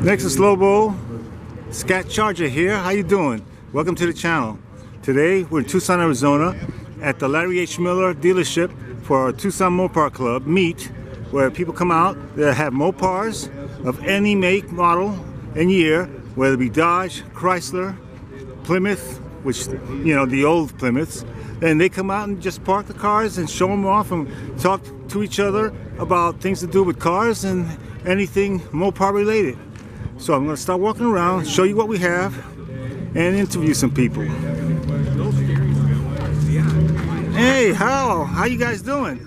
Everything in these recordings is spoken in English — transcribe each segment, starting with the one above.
Next is Slobo Scat Charger here. How you doing? Welcome to the channel. Today we're in Tucson, Arizona at the Larry H. Miller dealership for our Tucson Mopar Club meet, where people come out that have Mopars of any make, model, and year, whether it be Dodge, Chrysler, Plymouth, which, you know, the old Plymouths, and they come out and just park the cars and show them off and talk to each other about things to do with cars and anything Mopar related. So I'm going to start walking around, show you what we have, and interview some people. Hey, how you guys doing?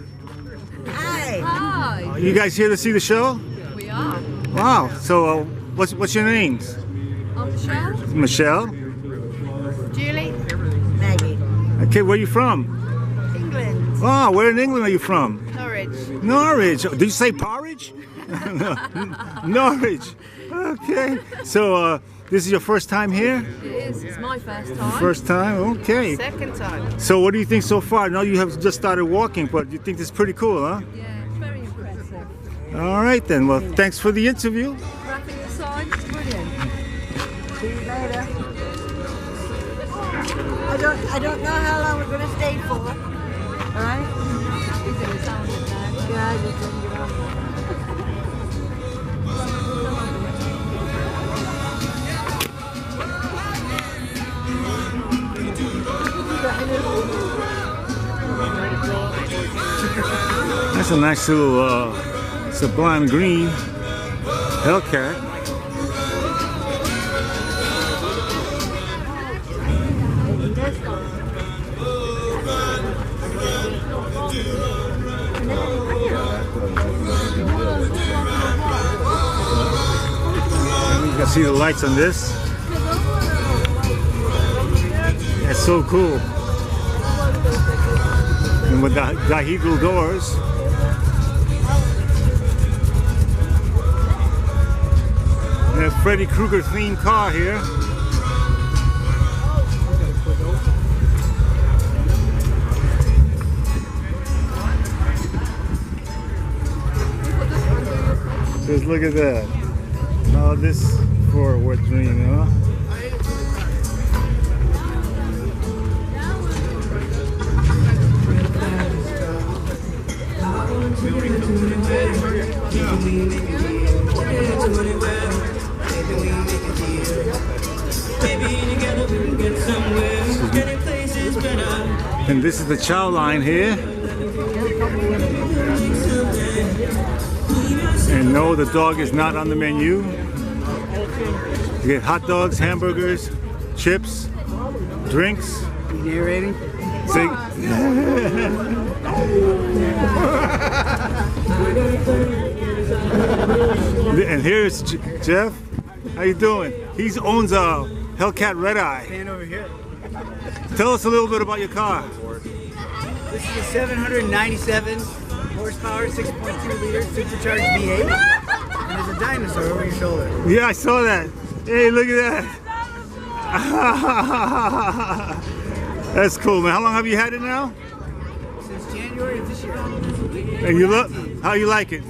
Hi. Hi. You guys here to see the show? We are. Wow. So what's your names? I'm Michelle. Michelle? Julie. Maggie. Okay, where are you from? England. Oh, where in England are you from? Norwich. Norwich. Did you say porridge? No. Norwich. Okay. So this is your first time here? It is. It's my first time. First time? Okay. Second time. So what do you think so far? I know you have just started walking, but you think this is pretty cool, huh? Yeah, it's very impressive. All right then. Well, thanks for the interview. Wrapping the signs, brilliant. See you later. I don't know how long we're going to stay for. All right? He's going to sound it now. Yeah, I just didn't get on. That's a nice little sublime green Hellcat. You can see the lights on this. That's so cool. And with the dihedral doors. And a Freddy Krueger themed car here. Just look at that. Oh, this for a wet dream, huh? And this is the chow line here. And no, the dog is not on the menu. You get hot dogs, hamburgers, chips, drinks. Narrating? Say, and here's Jeff. How you doing? He owns a Hellcat Red Eye. Stand over here. Tell us a little bit about your car. This is a 797 horsepower, 6.2 liter supercharged V8. And there's a dinosaur over your shoulder. Yeah, I saw that. Hey, look at that. That's cool, man. How long have you had it now? Since January of this year. And you look, how you like it?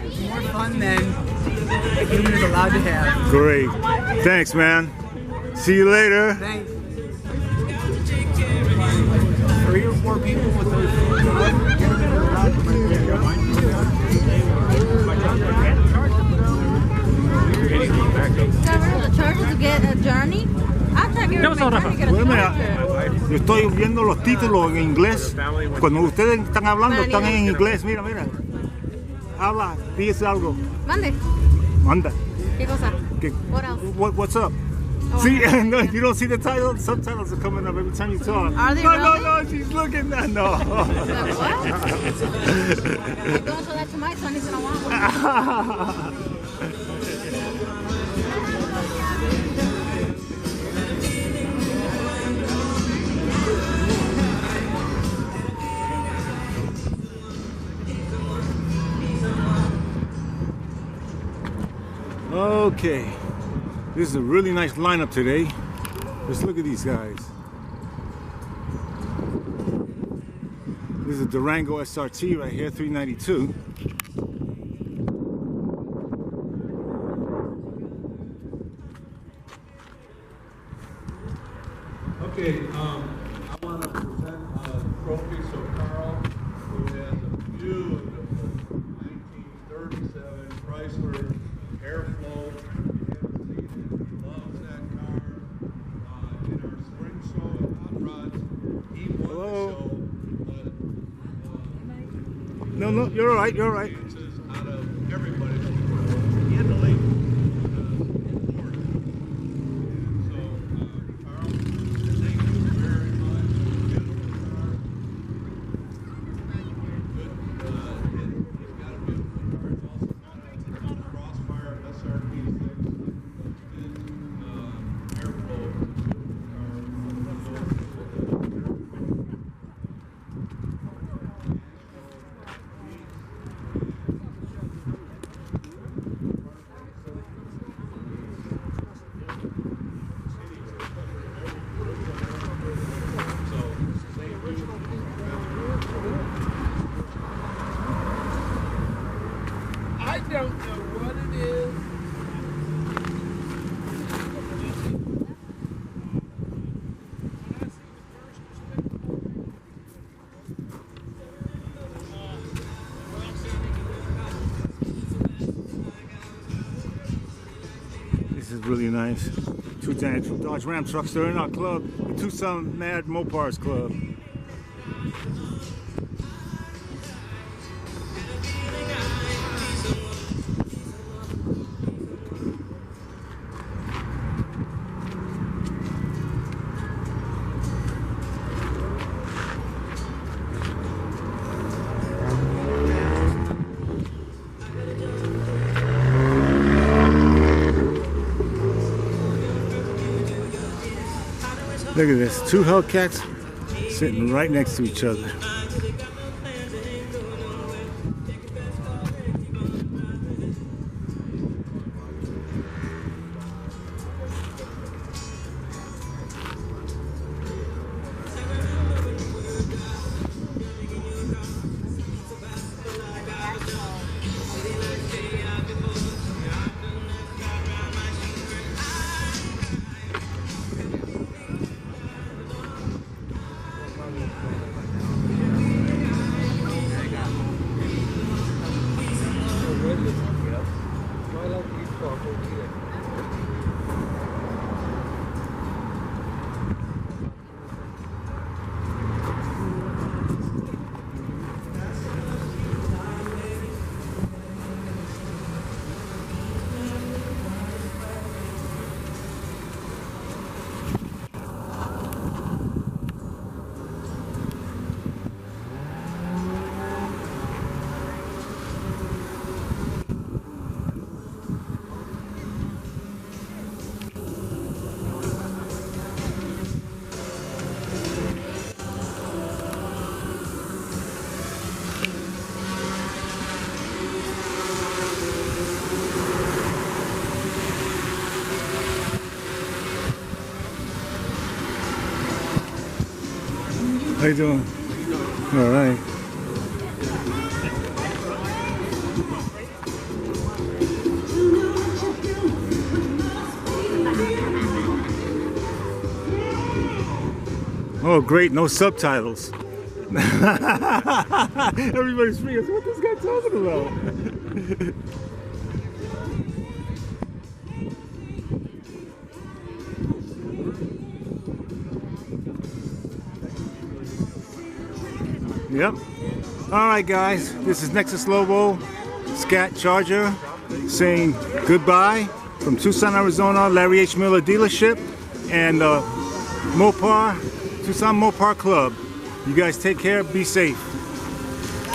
It's more fun than a human is allowed to have. Great. Thanks, man. See you later. Thanks. 3 or 4 people with those. The charger to get a journey? I thought you were trying to get a charger. Yo estoy viendo los títulos en inglés. Cuando ustedes están hablando, están en inglés. Mira, mira. Habla, dice algo. Mande. Manda. ¿Qué cosa? ¿Qué? What else? What's up? Oh, See, no, you don't see the title? Subtitles are coming up every time you talk. Are they no, really? no, she's looking at no. Like, what? Don't show that to my son, he's gonna want one. Okay, this is a really nice lineup today. Just look at these guys. This is a Durango SRT right here, 392. no, you're all right, you're all right. Out of everybody. He had to leave. So, Carl, thank you very much. Beautiful car. Good. He's got a beautiful car. It's also got a Crossfire SRP6. I don't know what it is. This is really nice. Two Dodge Ram trucks. They're in our club, the Tucson Mad Mopars Club. Look at this, two Hellcats sitting right next to each other. How you doing? All right. Oh, great! No subtitles. Everybody's freaking. What this guy talking about? Yep. All right, guys. This is Nexus Lobo, Scat Charger, saying goodbye from Tucson, Arizona, Larry H. Miller dealership, and Mopar, Tucson Mopar Club. You guys take care. Be safe.